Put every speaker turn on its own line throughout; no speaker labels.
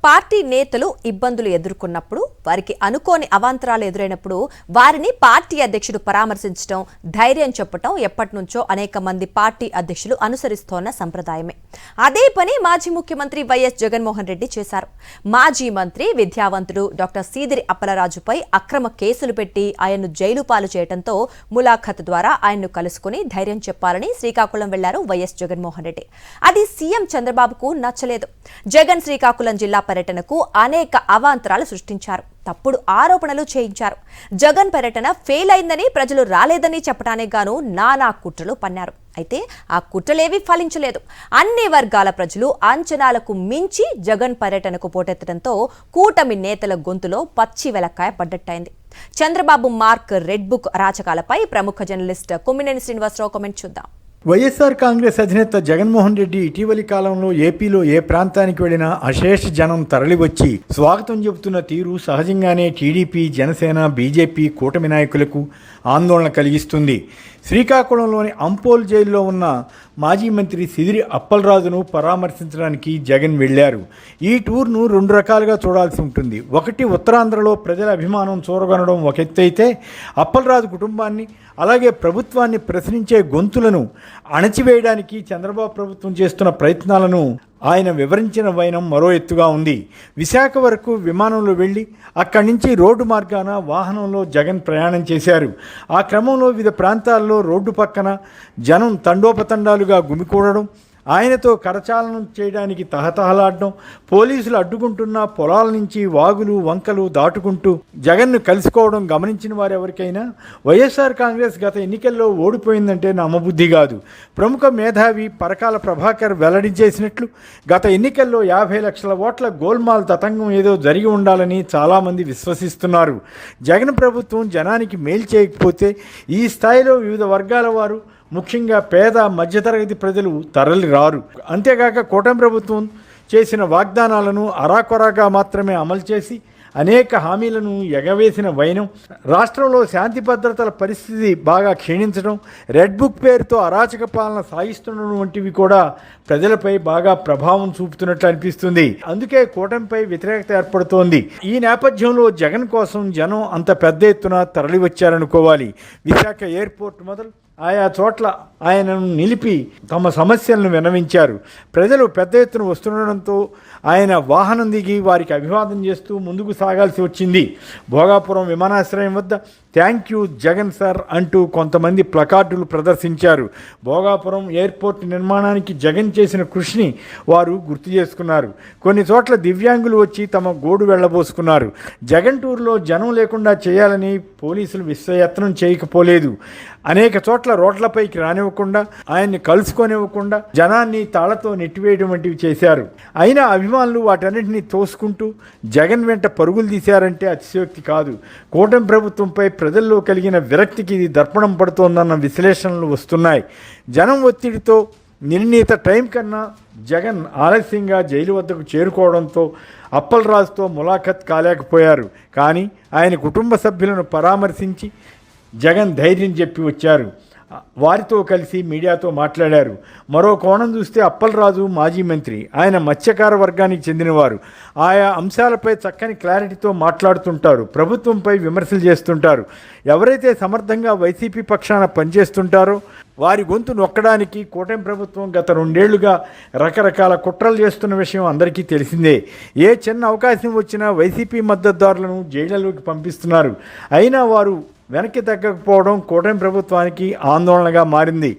Party నేతలు ఇబ్బందులు ఎదుర్కొన్నప్పుడు వారికి అనుకోని అవాంతరాలు ఎదురైనప్పుడు వారిని పార్టీ అధ్యక్షుడు పరామర్శించడం, ధైర్యం చెప్పడం ఎప్పటినుంచో అనేక మంది పార్టీ అధ్యక్షులు అనుసరిస్తోన్న సంప్రదాయమే. అదే పని మాజీ ముఖ్యమంత్రి వైఎస్ జగన్మోహన్ రెడ్డి చేశారు. మాజీ మంత్రి, విద్యావంతుడు డాక్టర్ సీదిరి అప్పలరాజుపై అక్రమ కేసులు పెట్టి ఆయన్ను జైలు పాలు చేయడంతో ములాఖత్ ద్వారా ఆయన్ను కలుసుకుని ధైర్యం చెప్పాలని శ్రీకాకుళం వెళ్లారు వైఎస్ జగన్మోహన్ రెడ్డి. అది సీఎం చంద్రబాబుకు నచ్చలేదు. జగన్ శ్రీకాకుళం జిల్లా పర్యటనకు అనేక అవాంతరాలు సృష్టించారు, తప్పుడు ఆరోపణలు చేయించారు. జగన్ పర్యటన ఫెయిల్ అయిందని, ప్రజలు రాలేదని చెప్పడానికి గాను నానా కుట్రలు పన్నారు. అయితే ఆ కుట్రలేవి ఫలించలేదు. అన్ని వర్గాల ప్రజలు అంచనాలకు మించి జగన్ పర్యటనకు పోటెత్తడంతో కూటమి నేతల గొంతులో పచ్చి వెలక్కాయ పడ్డట్టయింది. చంద్రబాబు మార్క్ రెడ్ బుక్ అరాచకాలపై ప్రముఖ జర్నలిస్ట్ కొమ్మినేని శ్రీనివాసరావు కామెంట్ చూద్దాం.
వైఎస్ఆర్ కాంగ్రెస్ అధినేత జగన్మోహన్ రెడ్డి ఇటీవలి కాలంలో ఏపీలో ఏ ప్రాంతానికి వెళ్లినా అశేష జనం తరలివచ్చి స్వాగతం చెబుతున్న తీరు సహజంగానే టీడీపీ, జనసేన, బీజేపీ కూటమి నాయకులకు ఆందోళన కలిగిస్తుంది. శ్రీకాకుళంలోని అంపోల్ జైల్లో ఉన్న మాజీ మంత్రి సీదిరి అప్పలరాజును పరామర్శించడానికి జగన్ వెళ్లారు. ఈ టూర్ను రెండు రకాలుగా చూడాల్సి ఉంటుంది. ఒకటి, ఉత్తరాంధ్రలో ప్రజల అభిమానం చూరగొనడం ఒక ఎత్తైతే, అప్పలరాజు కుటుంబాన్ని అలాగే ప్రభుత్వాన్ని ప్రశ్నించే గొంతులను అణచివేయడానికి చంద్రబాబు ప్రభుత్వం చేస్తున్న ప్రయత్నాలను ఆయన వివరించిన వైనం మరో ఎత్తుగా ఉంది. విశాఖ వరకు విమానంలో వెళ్ళి అక్కడి నుంచి రోడ్డు మార్గాన వాహనంలో జగన్ ప్రయాణం చేశారు. ఆ క్రమంలో వివిధ ప్రాంతాల్లో రోడ్డు పక్కన జనం తండోపతండాలుగా గుమికూడడం, ఆయనతో కరచాలనం చేయడానికి తహతహలాడడం, పోలీసులు అడ్డుకుంటున్న పొలాల నుంచి వాగులు వంకలు దాటుకుంటూ జగన్ను కలుసుకోవడం గమనించిన వారెవరికైనా వైఎస్ఆర్ కాంగ్రెస్ గత ఎన్నికల్లో ఓడిపోయిందంటే నమ్మబుద్ధి కాదు. ప్రముఖ మేధావి పరకాల ప్రభాకర్ వెల్లడించేసినట్లు గత ఎన్నికల్లో 50 లక్షల ఓట్ల గోల్మాల్ తతంగం ఏదో జరిగి ఉండాలని చాలామంది విశ్వసిస్తున్నారు. జగన్ ప్రభుత్వం జనానికి మేలు చేయకపోతే ఈ స్థాయిలో వివిధ వర్గాల వారు, ముఖ్యంగా పేద మధ్యతరగతి ప్రజలు తరలి రారు. అంతేగాక కూటమి ప్రభుత్వం చేసిన వాగ్దానాలను అరాకొరాగా మాత్రమే అమలు చేసి అనేక హామీలను ఎగవేసిన వైనం, రాష్ట్రంలో శాంతి భద్రతల పరిస్థితి బాగా క్షీణించడం, రెడ్ బుక్ పేరుతో అరాచక పాలన సాగిస్తుండడం వంటివి కూడా ప్రజలపై బాగా ప్రభావం చూపుతున్నట్లు అనిపిస్తుంది. అందుకే కూటమిపై వ్యతిరేకత ఏర్పడుతోంది. ఈ నేపథ్యంలో జగన్ కోసం జనం అంత పెద్ద ఎత్తున తరలివచ్చారనుకోవాలి. విశాఖ ఎయిర్పోర్ట్ మొదలు ఆయా చోట్ల ఆయనను నిలిపి తమ సమస్యలను విన్నవించారు. ప్రజలు పెద్ద ఎత్తున వస్తుండడంతో ఆయన వాహనం దిగి వారికి అభివాదం చేస్తూ ముందుకు సాగాల్సి వచ్చింది. భోగాపురం విమానాశ్రయం వద్ద థ్యాంక్ యూ జగన్ సార్ అంటూ కొంతమంది ప్లకార్డులు ప్రదర్శించారు. భోగాపురం ఎయిర్పోర్ట్ నిర్మాణానికి జగన్ చేసిన కృషిని వారు గుర్తు చేసుకున్నారు. కొన్ని చోట్ల దివ్యాంగులు వచ్చి తమ గోడు వెళ్లబోసుకున్నారు. జగన్ టూర్లో జనం లేకుండా చేయాలని పోలీసులు విశ్వయత్నం చేయకపోలేదు. అనేక చోట్ల రోడ్లపైకి రానివ్వకుండా, ఆయన్ని కలుసుకొనివ్వకుండా జనాన్ని తాళ్లతో నెట్టివేయడం వంటివి చేశారు. అయినా అభిమానులు వాటన్నింటినీ తోసుకుంటూ జగన్ వెంట పరుగులు తీశారంటే అతిశయోక్తి కాదు. కూటమి ప్రభుత్వంపై ప్రజల్లో కలిగిన విరక్తికి ఇది దర్పణం పడుతోందన్న విశ్లేషణలు వస్తున్నాయి. జనం ఒత్తిడితో నిర్ణీత టైం కన్నా జగన్ ఆలస్యంగా జైలు వద్దకు చేరుకోవడంతో అప్పలరాజుతో ములాఖత్ కాలేకపోయారు. కానీ ఆయన కుటుంబ సభ్యులను పరామర్శించి జగన్ ధైర్యం చెప్పి వచ్చారు. వారితో కలిసి మీడియాతో మాట్లాడారు. మరో కోణం చూస్తే అప్పలరాజు మాజీ మంత్రి, ఆయన మత్స్యకార వర్గానికి చెందినవారు. ఆయా అంశాలపై చక్కని క్లారిటీతో మాట్లాడుతుంటారు. ప్రభుత్వంపై విమర్శలు చేస్తుంటారు. ఎవరైతే సమర్థంగా వైసీపీ పక్షాన పనిచేస్తుంటారో వారి గొంతు నొక్కడానికి కూటమి ప్రభుత్వం గత 2 ఏళ్లుగా రకరకాల కుట్రలు చేస్తున్న విషయం అందరికీ తెలిసిందే. ఏ చిన్న అవకాశం వచ్చినా వైసీపీ మద్దతుదారులను జైళ్లలోకి పంపిస్తున్నారు. అయినా వారు వెనక్కి తగ్గకపోవడం కూటమి ప్రభుత్వానికి ఆందోళనగా మారింది.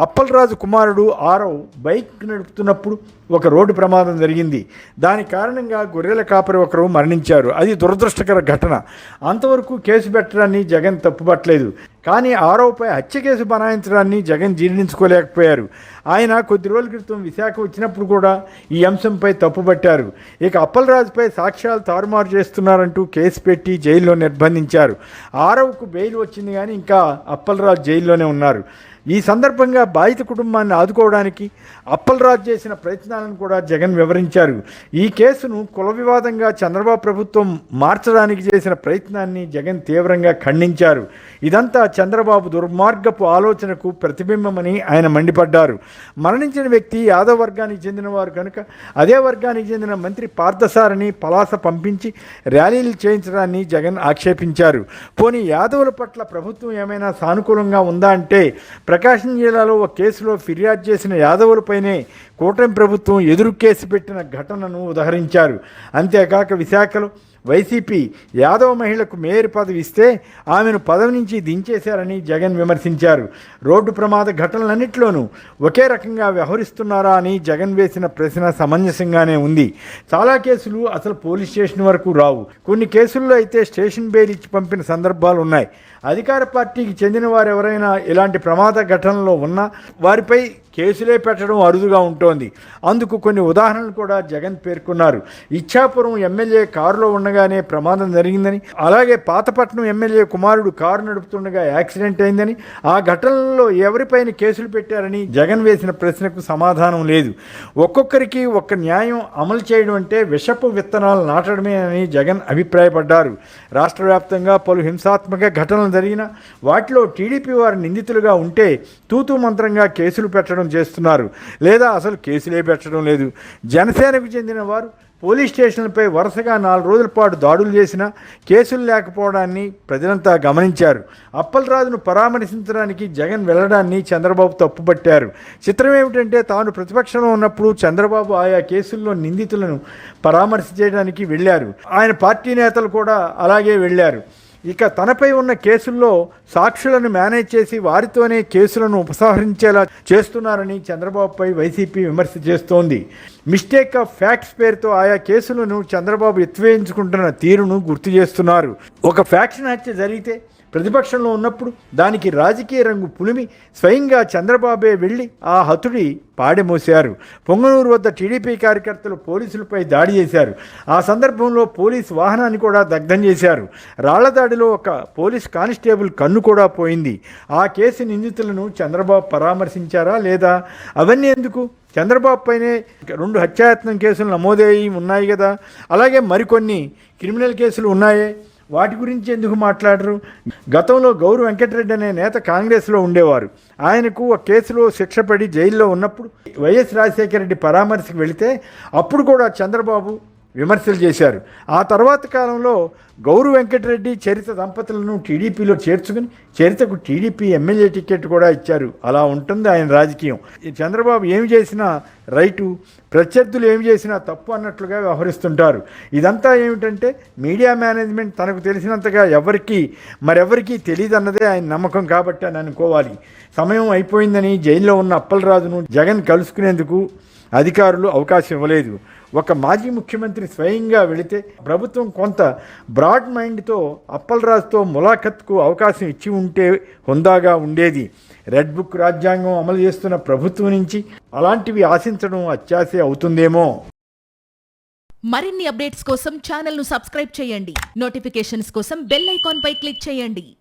అప్పలరాజు కుమారుడు ఆరవ్ బైక్ నడుపుతున్నప్పుడు ఒక రోడ్డు ప్రమాదం జరిగింది. దాని కారణంగా గొర్రెల కాపరి ఒకరు మరణించారు. అది దురదృష్టకర ఘటన. అంతవరకు కేసు పెట్టడాన్ని జగన్ తప్పుపట్టలేదు. కానీ ఆరవ్పై హత్య కేసు బనాయించడాన్ని జగన్ జీర్ణించుకోలేకపోయారు. ఆయన కొద్ది రోజుల క్రితం విశాఖ వచ్చినప్పుడు కూడా ఈ అంశంపై తప్పుపట్టారు. ఇక అప్పలరాజుపై సాక్ష్యాలు తారుమారు చేస్తున్నారంటూ కేసు పెట్టి జైల్లో నిర్బంధించారు. ఆరవ్కు బెయిల్ వచ్చింది కానీ ఇంకా అప్పలరాజు జైల్లోనే ఉన్నారు. ఈ సందర్భంగా బాధిత కుటుంబాన్ని ఆదుకోవడానికి అప్పలరాజు చేసిన ప్రయత్నాలను కూడా జగన్ వివరించారు. ఈ కేసును కుల వివాదంగా చంద్రబాబు ప్రభుత్వం మార్చడానికి చేసిన ప్రయత్నాన్ని జగన్ తీవ్రంగా ఖండించారు. ఇదంతా చంద్రబాబు దుర్మార్గపు ఆలోచనకు ప్రతిబింబమని ఆయన మండిపడ్డారు. మరణించిన వ్యక్తి యాదవ్ వర్గానికి చెందినవారు కనుక అదే వర్గానికి చెందిన మంత్రి పార్థసారని పలాస పంపించి ర్యాలీలు చేయించడాన్ని జగన్ ఆక్షేపించారు. పోనీ యాదవుల పట్ల ప్రభుత్వం ఏమైనా సానుకూలంగా ఉందా అంటే ప్రకాశం జిల్లాలో ఒక కేసులో ఫిర్యాదు చేసిన యాదవులపైనే కూటమి ప్రభుత్వం ఎదురు కేసు పెట్టిన ఘటనను ఉదహరించారు. అంతేకాక విశాఖలో వైసీపీ యాదవ మహిళకు మేయర్ పదవి ఇస్తే ఆమెను పదవి నుంచి దించేశారని జగన్ విమర్శించారు. రోడ్డు ప్రమాద ఘటనలన్నింటిలోనూ ఒకే రకంగా వ్యవహరిస్తున్నారా అని జగన్ వేసిన ప్రశ్న సమంజసంగానే ఉంది. చాలా కేసులు అసలు పోలీస్ స్టేషన్ వరకు రావు. కొన్ని కేసుల్లో అయితే స్టేషన్ బెయిల్ ఇచ్చి పంపిన సందర్భాలు ఉన్నాయి. అధికార పార్టీకి చెందిన వారు ఎవరైనా ఇలాంటి ప్రమాద ఘటనలో ఉన్నా వారిపై కేసులే పెట్టడం అరుదుగా ఉంటోంది. అందుకు కొన్ని ఉదాహరణలు కూడా జగన్ పేర్కొన్నారు. ఇచ్ఛాపురం ఎమ్మెల్యే కారులో ఉండగానే ప్రమాదం జరిగిందని, అలాగే పాతపట్నం ఎమ్మెల్యే కుమారుడు కారు నడుపుతుండగా యాక్సిడెంట్ అయిందని, ఆ ఘటనలో ఎవరిపైన కేసులు పెట్టారని జగన్ వేసిన ప్రశ్నకు సమాధానం లేదు. ఒక్కొక్కరికి ఒక్క న్యాయం అమలు చేయడం అంటే విషపు విత్తనాలు నాటడమే అని జగన్ అభిప్రాయపడ్డారు. రాష్ట్ర వ్యాప్తంగా పలు హింసాత్మక ఘటనలు జరిగిన వాటిలో టీడీపీ వారు నిందితులుగా ఉంటే తూతూ మంత్రంగా కేసులు పెట్టడం చేస్తున్నారు, లేదా అసలు కేసులే పెట్టడం లేదు. జనసేనకు చెందిన వారు పోలీస్ స్టేషన్లపై వరుసగా 4 రోజుల పాటు దాడులు చేసినా కేసులు లేకపోవడాన్ని ప్రజలంతా గమనించారు. అప్పలరాజును పరామర్శించడానికి జగన్ వెళ్లడాన్ని చంద్రబాబు తప్పుపట్టారు. చిత్రం ఏమిటంటే తాను ప్రతిపక్షంలో ఉన్నప్పుడు చంద్రబాబు ఆయా కేసుల్లో నిందితులను పరామర్శించడానికి వెళ్ళారు. ఆయన పార్టీ నేతలు కూడా అలాగే వెళ్ళారు. ఇక తనపై ఉన్న కేసుల్లో సాక్షులను మేనేజ్ చేసి వారితోనే కేసులను ఉపసంహరించేలా చేస్తున్నారని చంద్రబాబుపై వైసీపీ విమర్శ చేస్తోంది. మిస్టేక్ ఆఫ్ ఫ్యాక్ట్స్ పేరుతో ఆయా కేసులను చంద్రబాబు ఎత్తివేయించుకుంటున్న తీరును గుర్తు చేస్తున్నారు. ఒక ఫ్యాక్షన్ హత్య జరిగితే ప్రతిపక్షంలో ఉన్నప్పుడు దానికి రాజకీయ రంగు పులిమి స్వయంగా చంద్రబాబే వెళ్ళి ఆ హతుడి పాడెమోశారు. పొంగనూరు వద్ద టీడీపీ కార్యకర్తలు పోలీసులపై దాడి చేశారు. ఆ సందర్భంలో పోలీసు వాహనాన్ని కూడా దగ్ధం చేశారు. రాళ్ల దాడిలో ఒక పోలీస్ కానిస్టేబుల్ కన్ను కూడా పోయింది. ఆ కేసు నిందితులను చంద్రబాబు పరామర్శించారా లేదా? అవన్నీ ఎందుకు? చంద్రబాబు పైనే 2 హత్యాయత్నం కేసులు నమోదయ్యి ఉన్నాయి కదా, అలాగే మరికొన్ని క్రిమినల్ కేసులు ఉన్నాయే, వాటి గురించి ఎందుకు మాట్లాడరు? గతంలో గౌరు వెంకటరెడ్డి అనే నేత కాంగ్రెస్లో ఉండేవారు. ఆయనకు ఒక కేసులో శిక్ష పడి జైల్లో ఉన్నప్పుడు వైఎస్ రాజశేఖర రెడ్డి పరామర్శకు వెళితే అప్పుడు కూడా చంద్రబాబు విమర్శలు చేశారు. ఆ తర్వాత కాలంలో గౌరు వెంకటరెడ్డి చరిత దంపతులను టీడీపీలో చేర్చుకుని చరితకు టీడీపీ ఎమ్మెల్యే టికెట్ కూడా ఇచ్చారు. అలా ఉంటుంది ఆయన రాజకీయం. చంద్రబాబు ఏమి చేసినా రైటు, ప్రత్యర్థులు ఏమి చేసినా తప్పు అన్నట్లుగా వ్యవహరిస్తుంటారు. ఇదంతా ఏమిటంటే మీడియా మేనేజ్మెంట్ తనకు తెలిసినంతగా మరెవరికీ తెలియదు అన్నదే ఆయన నమ్మకం కాబట్టి అని అనుకోవాలి. సమయం అయిపోయిందని జైల్లో ఉన్న అప్పలరాజును జగన్ కలుసుకునేందుకు అధికారులు అవకాశం ఇవ్వలేదు. ఒక మాజీ ముఖ్యమంత్రి స్వయంగా వెళితే ప్రభుత్వం కొంత బ్రాడ్ మైండ్తో అప్పలరాజుతో ములాఖత్కు అవకాశం ఇచ్చి ఉంటే హుందాగా ఉండేది. రెడ్ బుక్ రాజ్యాంగం అమలు చేస్తున్న ప్రభుత్వం నుంచి అలాంటివి ఆశించడం అత్యాశ అవుతుందేమో.
మరిన్ని అప్డేట్స్ కోసం ఛానల్ను సబ్స్క్రైబ్ చేయండి. నోటిఫికేషన్స్ కోసం బెల్ ఐకాన్ పై క్లిక్ చేయండి.